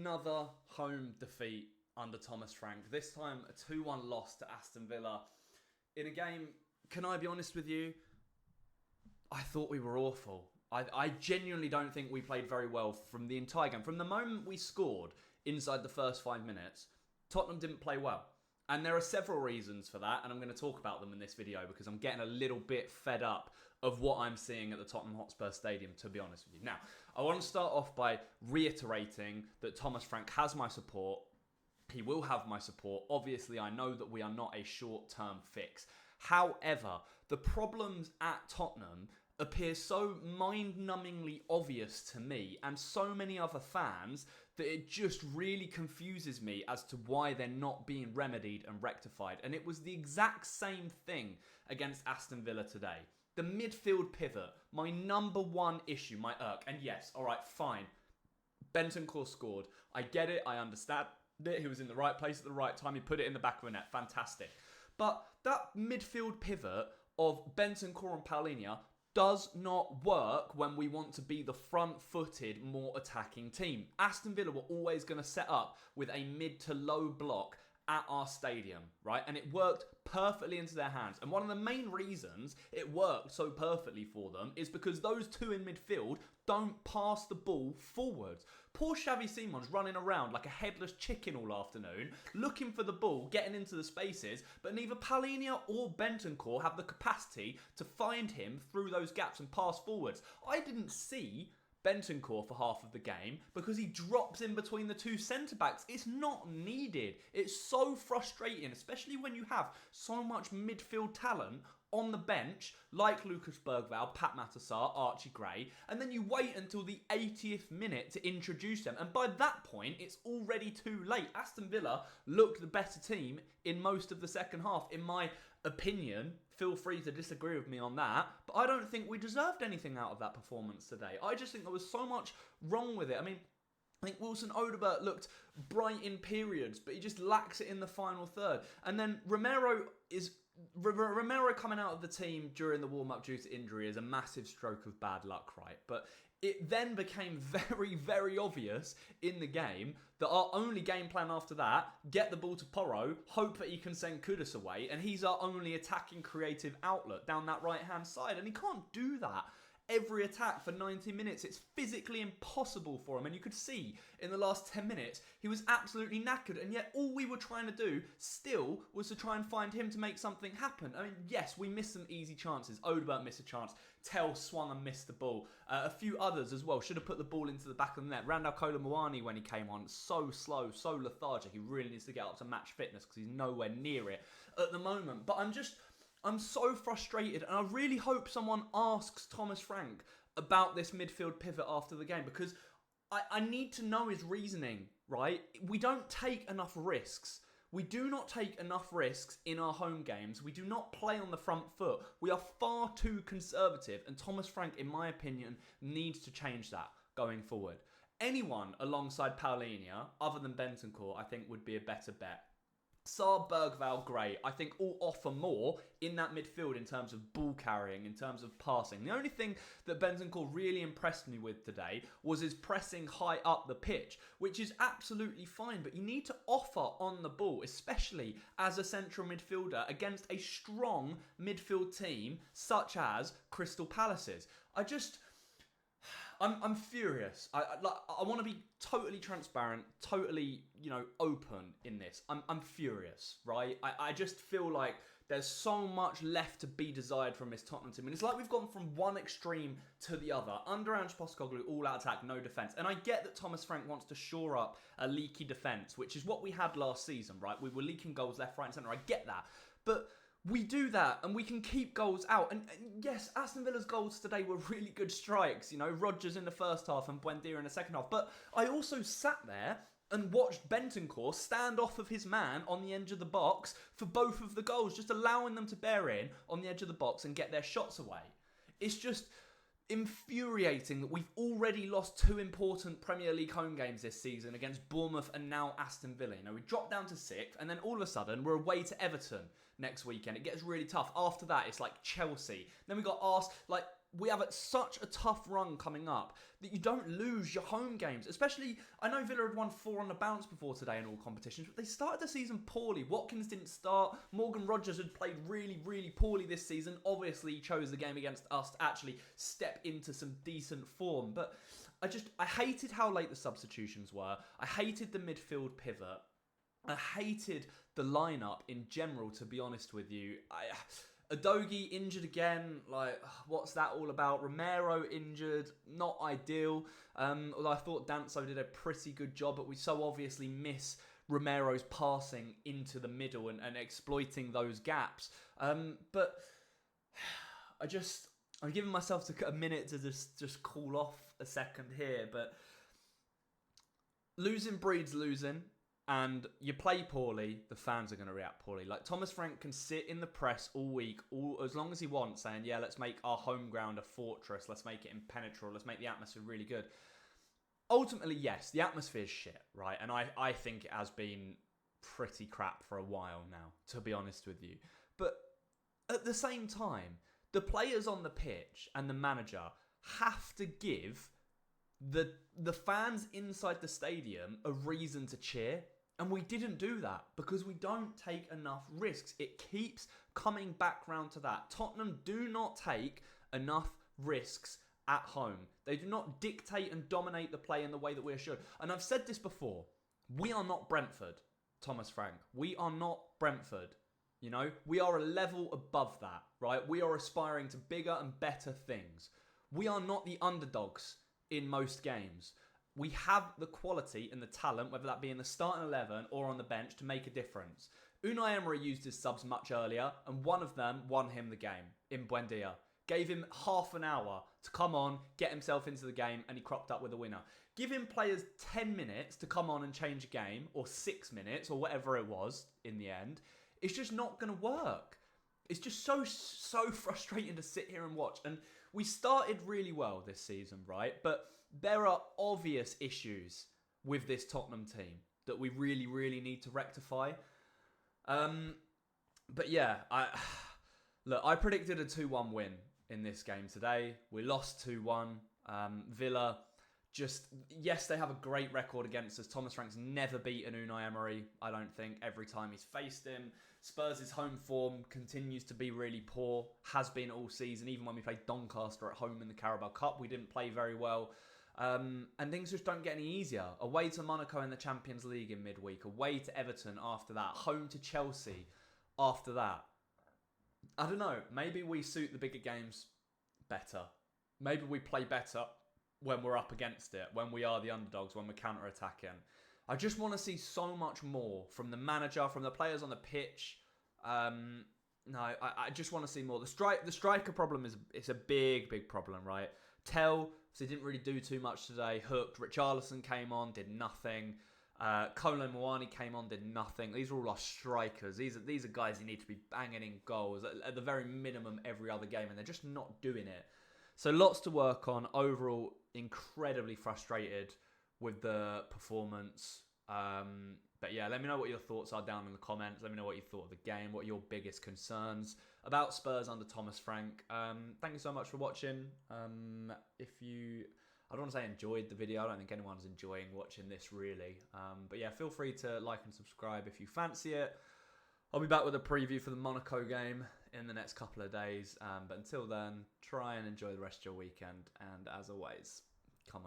Another home defeat under Thomas Frank. This time a 2-1 loss to Aston Villa. In a game, can I be honest with you? I thought we were awful. I genuinely don't think we played very well from the entire game. From the moment we scored inside the first 5 minutes, Tottenham didn't play well. And there are several reasons for that, and I'm going to talk about them in this video because I'm getting a little bit fed up of what I'm seeing at the Tottenham Hotspur Stadium, to be honest with you. Now, I want to start off by reiterating that Thomas Frank has my support. He will have my support. Obviously, I know that we are not a short-term fix. However, the problems at Tottenham appear so mind-numbingly obvious to me and so many other fans that it just really confuses me as to why they're not being remedied and rectified. And it was the exact same thing against Aston Villa today. The midfield pivot, my number one issue, my irk. And yes, all right, fine. Bentancur scored. I get it. I understand it. He was in the right place at the right time. He put it in the back of the net. Fantastic. But that midfield pivot of Bentancur and Palhinha does not work when we want to be the front-footed, more attacking team. Aston Villa were always going to set up with a mid to low block at our stadium, right? And it worked perfectly into their hands. And one of the main reasons it worked so perfectly for them is because those two in midfield don't pass the ball forwards. Poor Xavi Simon's running around like a headless chicken all afternoon, looking for the ball, getting into the spaces, but neither Palhinha or Bentancur have the capacity to find him through those gaps and pass forwards. I didn't see Bentancur for half of the game because he drops in between the two centre-backs. It's not needed. It's so frustrating, especially when you have so much midfield talent on the bench, like Lucas Bergvall, Pat Matasar, Archie Gray, and then you wait until the 80th minute to introduce them. And by that point, it's already too late. Aston Villa looked the better team in most of the second half, in my opinion. Feel free to disagree with me on that, but I don't think we deserved anything out of that performance today. I just think there was so much wrong with it. I mean, I think Wilson Odobert looked bright in periods, but he just lacks it in the final third. And then Romero coming out of the team during the warm-up due to injury is a massive stroke of bad luck, right? But it then became very, very obvious in the game that our only game plan after that, get the ball to Porro, hope that he can send Kudus away, and he's our only attacking creative outlet down that right-hand side. And he can't do that every attack for 90 minutes. It's physically impossible for him. And you could see in the last 10 minutes, he was absolutely knackered. And yet all we were trying to do still was to try and find him to make something happen. I mean, yes, we missed some easy chances. Odobert missed a chance. Tell swung and missed the ball. A few others as well. Should have put the ball into the back of the net. Randall Kolo-Muani, when he came on, so slow, so lethargic. He really needs to get up to match fitness because he's nowhere near it at the moment. But I'm so frustrated, and I really hope someone asks Thomas Frank about this midfield pivot after the game, because I need to know his reasoning, right? We don't take enough risks. We do not take enough risks in our home games. We do not play on the front foot. We are far too conservative, and Thomas Frank, in my opinion, needs to change that going forward. Anyone alongside Palhinha, other than Bentancur, I think would be a better bet. Saar, Bergvall, Gray, I think all offer more in that midfield in terms of ball carrying, in terms of passing. The only thing that Bentancur really impressed me with today was his pressing high up the pitch, which is absolutely fine, but you need to offer on the ball, especially as a central midfielder against a strong midfield team such as Crystal Palace's. I'm furious. I want to be totally transparent, totally, open in this. I'm furious, right? I just feel like there's so much left to be desired from this Tottenham team. And it's like we've gone from one extreme to the other. Under Ange Postecoglou, all out attack, no defence. And I get that Thomas Frank wants to shore up a leaky defence, which is what we had last season, right? We were leaking goals left, right and centre. I get that. But we do that and we can keep goals out. And yes, Aston Villa's goals today were really good strikes. Rodgers in the first half and Buendia in the second half. But I also sat there and watched Bentancur stand off of his man on the edge of the box for both of the goals, just allowing them to bear in on the edge of the box and get their shots away. It's just infuriating that we've already lost two important Premier League home games this season against Bournemouth and now Aston Villa. We dropped down to 6th and then all of a sudden we're away to Everton next weekend. It gets really tough. After that, it's like Chelsea. Then we got we have such a tough run coming up that you don't lose your home games. Especially, I know Villa had won 4 on the bounce before today in all competitions, but they started the season poorly. Watkins didn't start. Morgan Rogers had played really, really poorly this season. Obviously, he chose the game against us to actually step into some decent form. But I hated how late the substitutions were. I hated the midfield pivot. I hated the lineup in general, to be honest with you. Adogi injured again, what's that all about? Romero injured, not ideal. Although I thought Danso did a pretty good job, but we so obviously miss Romero's passing into the middle and exploiting those gaps. But I'm giving myself a minute to just cool off a second here, but losing breeds losing. And you play poorly, the fans are going to react poorly. Like, Thomas Frank can sit in the press all week, as long as he wants, saying, yeah, let's make our home ground a fortress. Let's make it impenetrable. Let's make the atmosphere really good. Ultimately, yes, the atmosphere is shit, right? And I think it has been pretty crap for a while now, to be honest with you. But at the same time, the players on the pitch and the manager have to give the fans inside the stadium a reason to cheer. And we didn't do that because we don't take enough risks. It keeps coming back round to that. Tottenham do not take enough risks at home. They do not dictate and dominate the play in the way that we should. And I've said this before. We are not Brentford, Thomas Frank. We are not Brentford. You know, we are a level above that, right? We are aspiring to bigger and better things. We are not the underdogs in most games. We have the quality and the talent, whether that be in the starting 11 or on the bench, to make a difference. Unai Emery used his subs much earlier, and one of them won him the game in Buendia. Gave him half an hour to come on, get himself into the game, and he cropped up with a winner. Give him players 10 minutes to come on and change a game, or 6 minutes, or whatever it was in the end. It's just not going to work. It's just so frustrating to sit here and watch. And we started really well this season, right? But there are obvious issues with this Tottenham team that we really, really need to rectify. But yeah, I predicted a 2-1 win in this game today. We lost 2-1. Villa, yes, they have a great record against us. Thomas Frank's never beaten Unai Emery, I don't think, every time he's faced him. Spurs' home form continues to be really poor, has been all season. Even when we played Doncaster at home in the Carabao Cup, we didn't play very well. And things just don't get any easier. Away to Monaco in the Champions League in midweek. Away to Everton after that. Home to Chelsea after that. I don't know. Maybe we suit the bigger games better. Maybe we play better when we're up against it. When we are the underdogs. When we're counter-attacking. I just want to see so much more from the manager, from the players on the pitch. I just want to see more. The striker problem is a big problem, right? Tell, so he didn't really do too much today. Hooked. Richarlison came on, did nothing. Kolo Muani came on, did nothing. These are all our strikers. These are guys who need to be banging in goals at the very minimum every other game, and they're just not doing it. So lots to work on. Overall, incredibly frustrated with the performance. But yeah, let me know what your thoughts are down in the comments. Let me know what you thought of the game. What are your biggest concerns about Spurs under Thomas Frank? Thank you so much for watching. If you, I don't want to say enjoyed the video. I don't think anyone's enjoying watching this really. But yeah, feel free to like and subscribe if you fancy it. I'll be back with a preview for the Monaco game in the next couple of days. But until then, try and enjoy the rest of your weekend. And as always,